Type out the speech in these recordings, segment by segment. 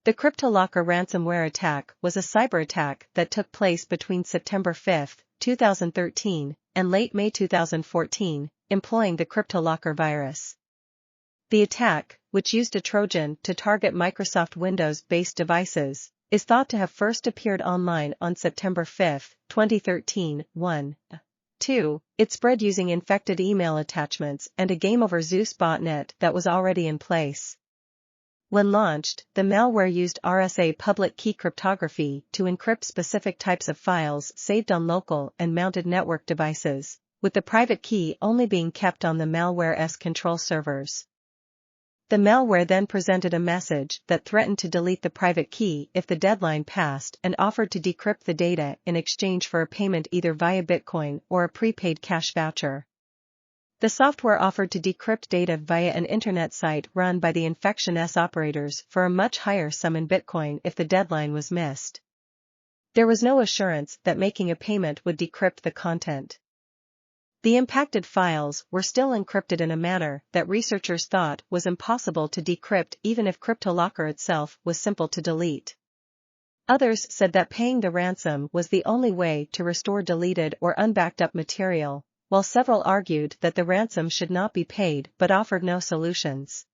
The Cryptolocker ransomware attack was a cyber attack that took place between September 5, 2013, and late May 2014, employing the Cryptolocker virus. The attack, which used a Trojan to target Microsoft Windows-based devices, is thought to have first appeared online on September 5, 2013. 1. 2. It spread using infected email attachments and a Game Over Zeus botnet that was already in place. When launched, the malware used RSA public key cryptography to encrypt specific types of files saved on local and mounted network devices, with the private key only being kept on the malware's control servers. The malware then presented a message that threatened to delete the private key if the deadline passed and offered to decrypt the data in exchange for a payment either via Bitcoin or a prepaid cash voucher. The software offered to decrypt data via an internet site run by the infection's operators for a much higher sum in Bitcoin if the deadline was missed. There was no assurance that making a payment would decrypt the content. The impacted files were still encrypted in a manner that researchers thought was impossible to decrypt even if Cryptolocker itself was simple to delete. Others said that paying the ransom was the only way to restore deleted or unbacked up material, while several argued that the ransom should not be paid but offered no solutions.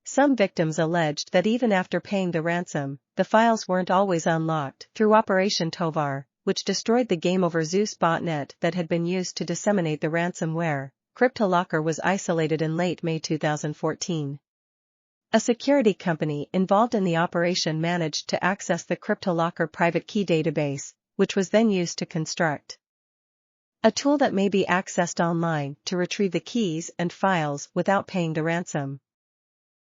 Some victims alleged that even after paying the ransom, the files weren't always unlocked through Operation Tovar, which destroyed the Game Over Zeus botnet that had been used to disseminate the ransomware. Cryptolocker was isolated in late May 2014. A security company involved in the operation managed to access the Cryptolocker private key database, which was then used to construct a tool that may be accessed online to retrieve the keys and files without paying the ransom.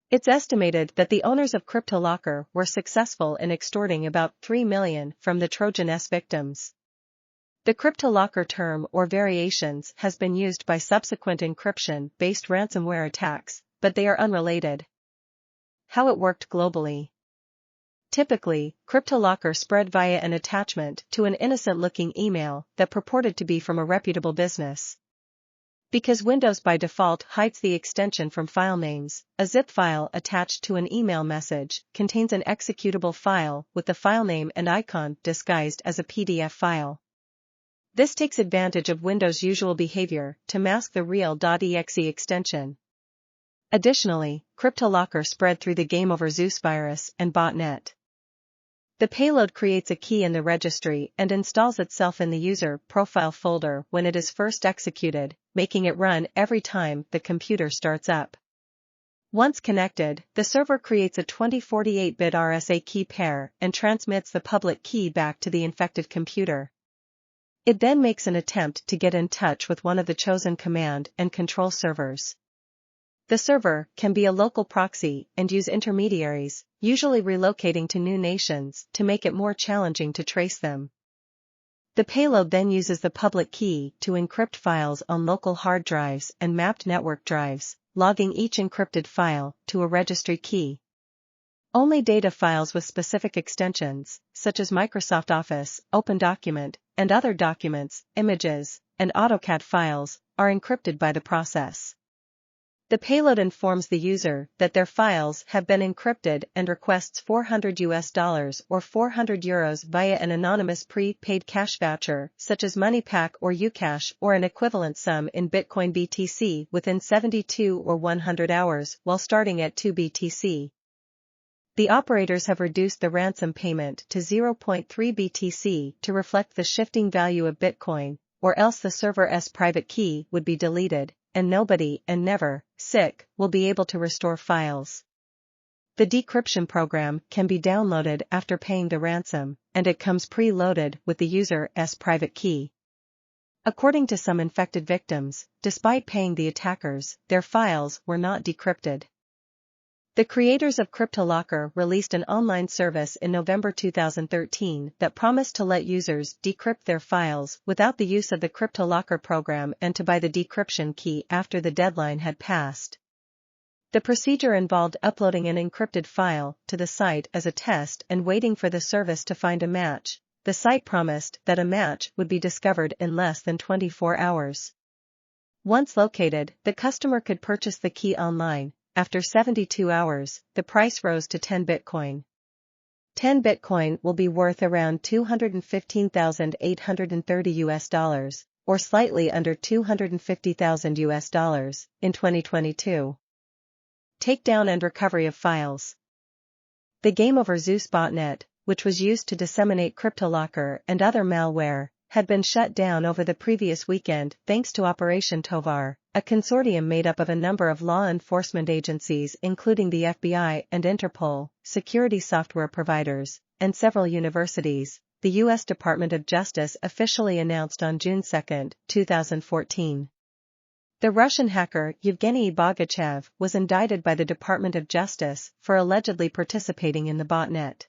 It's estimated that the owners of Cryptolocker were successful in extorting about $3 million from the Trojan's victims. The Cryptolocker term or variations has been used by subsequent encryption-based ransomware attacks, but they are unrelated. How it worked globally. Typically, Cryptolocker spread via an attachment to an innocent-looking email that purported to be from a reputable business. Because Windows by default hides the extension from file names, a zip file attached to an email message contains an executable file with the file name and icon disguised as a PDF file. This takes advantage of Windows' usual behavior to mask the real .exe extension. Additionally, Cryptolocker spread through the Game Over Zeus virus and botnet. The payload creates a key in the registry and installs itself in the user profile folder when it is first executed, making it run every time the computer starts up. Once connected, the server creates a 2048-bit RSA key pair and transmits the public key back to the infected computer. It then makes an attempt to get in touch with one of the chosen command and control servers. The server can be a local proxy and use intermediaries, usually relocating to new nations, to make it more challenging to trace them. The payload then uses the public key to encrypt files on local hard drives and mapped network drives, logging each encrypted file to a registry key. Only data files with specific extensions, such as Microsoft Office, OpenDocument, and other documents, images, and AutoCAD files, are encrypted by the process. The payload informs the user that their files have been encrypted and requests $400 or €400 via an anonymous pre-paid cash voucher such as MoneyPack or Ucash or an equivalent sum in Bitcoin BTC within 72 or 100 hours while starting at 2 BTC. The operators have reduced the ransom payment to 0.3 BTC to reflect the shifting value of Bitcoin, or else the server's private key would be deleted, and nobody and never, will be able to restore files. The decryption program can be downloaded after paying the ransom, and it comes pre-loaded with the user's private key. According to some infected victims, despite paying the attackers, their files were not decrypted. The creators of Cryptolocker released an online service in November 2013 that promised to let users decrypt their files without the use of the Cryptolocker program and to buy the decryption key after the deadline had passed. The procedure involved uploading an encrypted file to the site as a test and waiting for the service to find a match. The site promised that a match would be discovered in less than 24 hours. Once located, the customer could purchase the key online. After 72 hours, the price rose to 10 Bitcoin. 10 Bitcoin will be worth around $215,830 or slightly under $250,000 in 2022. Takedown and recovery of files. The Game Over Zeus botnet, which was used to disseminate Cryptolocker and other malware, had been shut down over the previous weekend thanks to Operation Tovar, a consortium made up of a number of law enforcement agencies including the FBI and Interpol, security software providers, and several universities, the U.S. Department of Justice officially announced on June 2, 2014. The Russian hacker Yevgeny Bogachev was indicted by the Department of Justice for allegedly participating in the botnet.